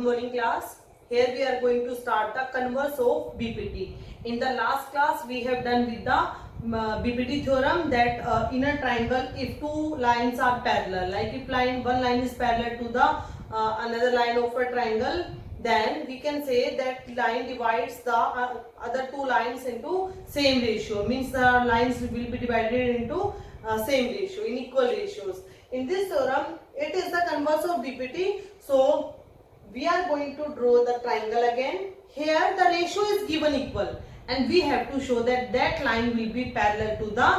morning class. Here we are going to start the converse of BPT. In the last class we have done with the BPT theorem that in a triangle if two lines are parallel, like if one line is parallel to the another line of a triangle, then we can say that line divides the other two lines into same ratio, means the lines will be divided into same ratio, in equal ratios. In this theorem it is the converse of BPT. So we are going to draw the triangle again. Here the ratio is given equal and we have to show that that line will be parallel to the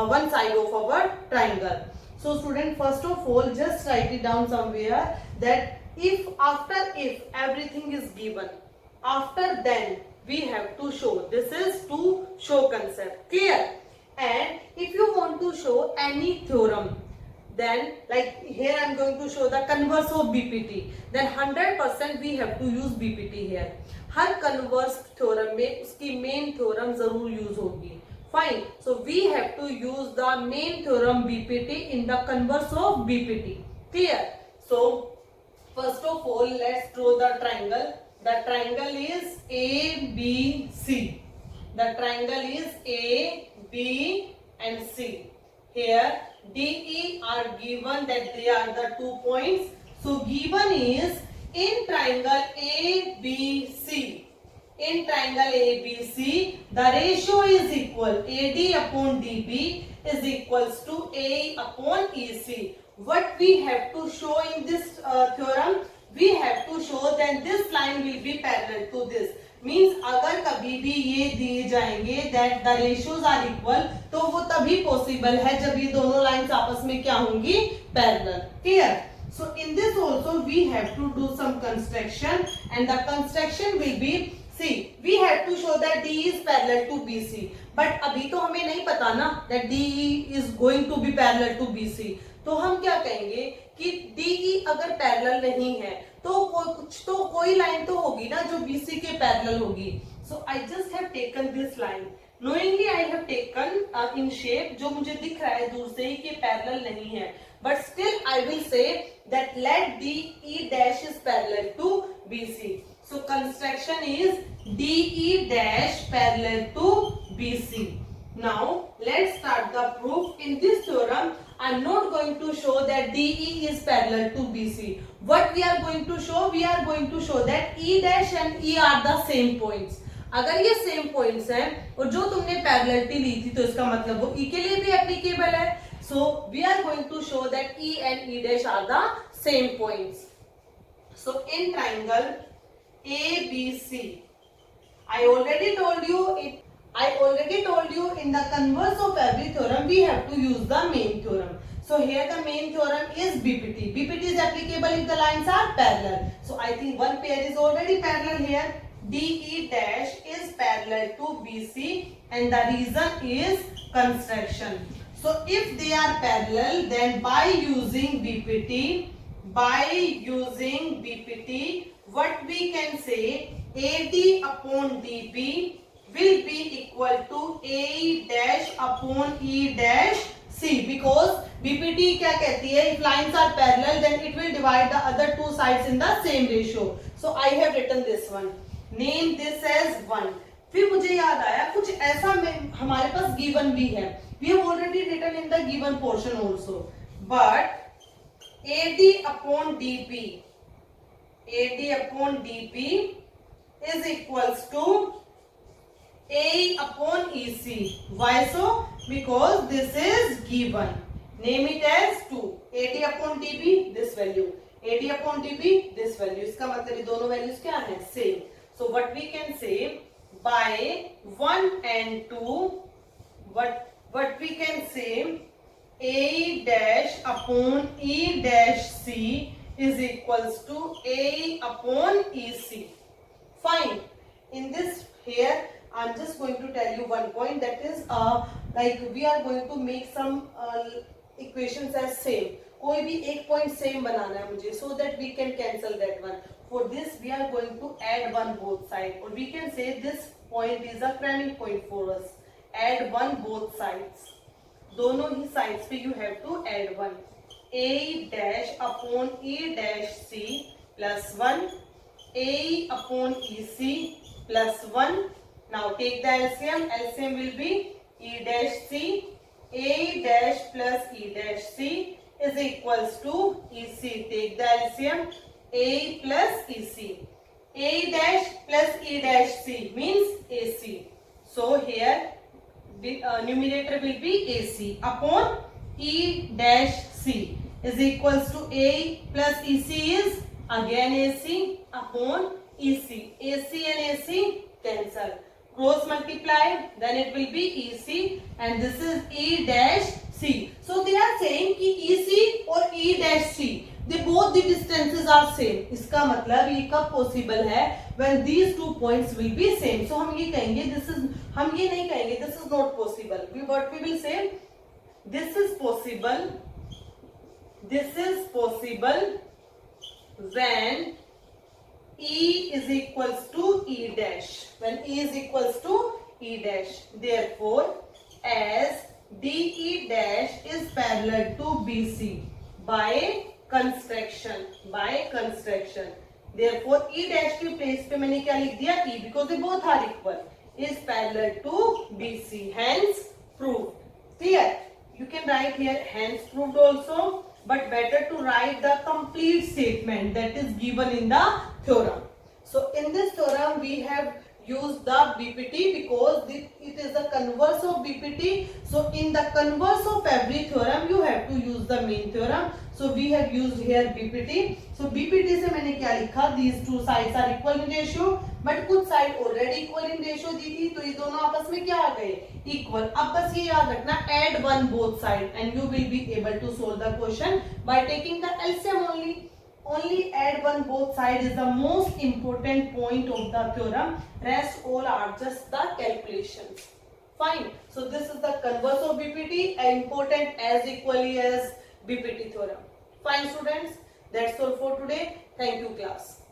one side of our triangle. So student, first of all just write it down somewhere that if everything is given, after then we have to show. This is to show concept, clear? And if you want to show any theorem, then like here I am going to show the converse of BPT, then 100% we have to use BPT here. Her converse theorem में उसकी main theorem जरूर use होगी. Fine. So we have to use the main theorem BPT in the converse of BPT. Clear? So first of all let's draw the triangle. The triangle is ABC. The triangle is A, B and C. Here DE are given that they are the 2 points. So given is in triangle ABC. In triangle ABC, the ratio is equal. AD upon DB is equals to A upon EC. What we have to show in this theorem? We have to show that this line will be parallel to this. Means अगर कभी भी ये दिए जाएंगे that the ratios are equal, तो वो तभी possible है जब ये दोनों लाइंस आपस में क्या होंगी, parallel. Clear? So in this also we have to do some construction and the construction will be, see we have to show that D is parallel to BC. But अभी तो हमें नहीं पता ना that D is going to be parallel to BC. तो हम क्या कहेंगे कि डीई अगर पैरेलल नहीं है तो कोई लाइन तो होगी ना जो बीसी के पैरेलल होगी. So I just have taken this line, knowingly I have taken in shape, जो मुझे दिख रहा है दूर से ही कि पैरेलल नहीं है, but still I will say that let DE dash is parallel to BC. So construction is DE dash parallel to BC. Now let's start the proof. In this theorem I am not going to show that DE is parallel to BC. What we are going to show? We are going to show that E dash and E are the same points. अगर ये same points हैं और जो तुमने parallelity ली थी तो इसका मतलब वो E के लिए भी applicable है. So we are going to show that E and E dash are the same points. So in triangle ABC, I already told you in the converse of every theorem we have to use the main theorem. So here the main theorem is BPT. BPT is applicable if the lines are parallel. So I think one pair is already parallel here. DE dash is parallel to BC and the reason is construction. So if they are parallel, then by using BPT, what we can say, AD upon DB will be equal to A dash upon E dash C, because BPT क्या कहती है, if lines are parallel then it will divide the other two sides in the same ratio. So I have written this one, name this as 1. फिर मुझे याद आया कुछ ऐसा हमारे पास given भी है, we have already written in the given portion also, but AD upon DB is equals to A upon EC. Why so? Because this is given. Name it as 2. AD upon DB this value. AD upon DB this value. इसका मतलब ये दोनों values क्या हैं? Same. So what we can say, by 1 and 2, what we can say, A dash upon E dash C is equals to A upon EC. Fine. In this here I'm just going to tell you one point, that is like we are going to make some equations as same. कोई भी एक point same बनाना है मुझे, so that we can cancel that one. For this we are going to add 1 both side, or we can say this point is a cramming point for us. Add 1 both sides. दोनों ही sides पे you have to add 1. A dash upon E dash C plus 1 A upon EC plus 1. Now take the LCM. LCM will be E dash C. A dash plus E dash C is equals to EC. Take the LCM. A plus EC. A dash plus E dash C means AC. So here the numerator will be AC upon E dash C is equals to A plus EC is again AC upon EC. AC and AC cancel. Cross multiply, then it will be EC and this is E dash C. So they are saying कि EC और E dash C they both the distances are same. इसका मतलब ये कब possible है when these two points will be same. So हम ये कहेंगे this is, हम ये नहीं कहेंगे this is not possible. What we will say, this is possible. This is possible when E is equals to E dash. When E is equals to E dash. Therefore, as DE dash is parallel to BC by construction. Therefore, E dash की place पे मैंने क्या लिख दिया E because they both are equal is parallel to BC. Hence proved. Clear? You can write here hence proved also. But better to write the complete statement that is given in the theorem. So in this theorem we have used the BPT because it is the converse of BPT. So in the converse of every theorem you have to use the main theorem. So we have used here BPT. So BPT से मैंने क्या लिखा? These two sides are equal in ratio. But कुछ side already equal in ratio दी थी तो ये दोनों आपस में क्या आ गए इक्वल. अब बस ये याद रखना add one both side and you will be able to solve the question by taking the LCM only. Only add one both side is the most important point of the theorem. Rest all are just the calculations. Fine. So this is the converse of BPT and important as equally as BPT theorem. Fine students. That's all for today. Thank you class.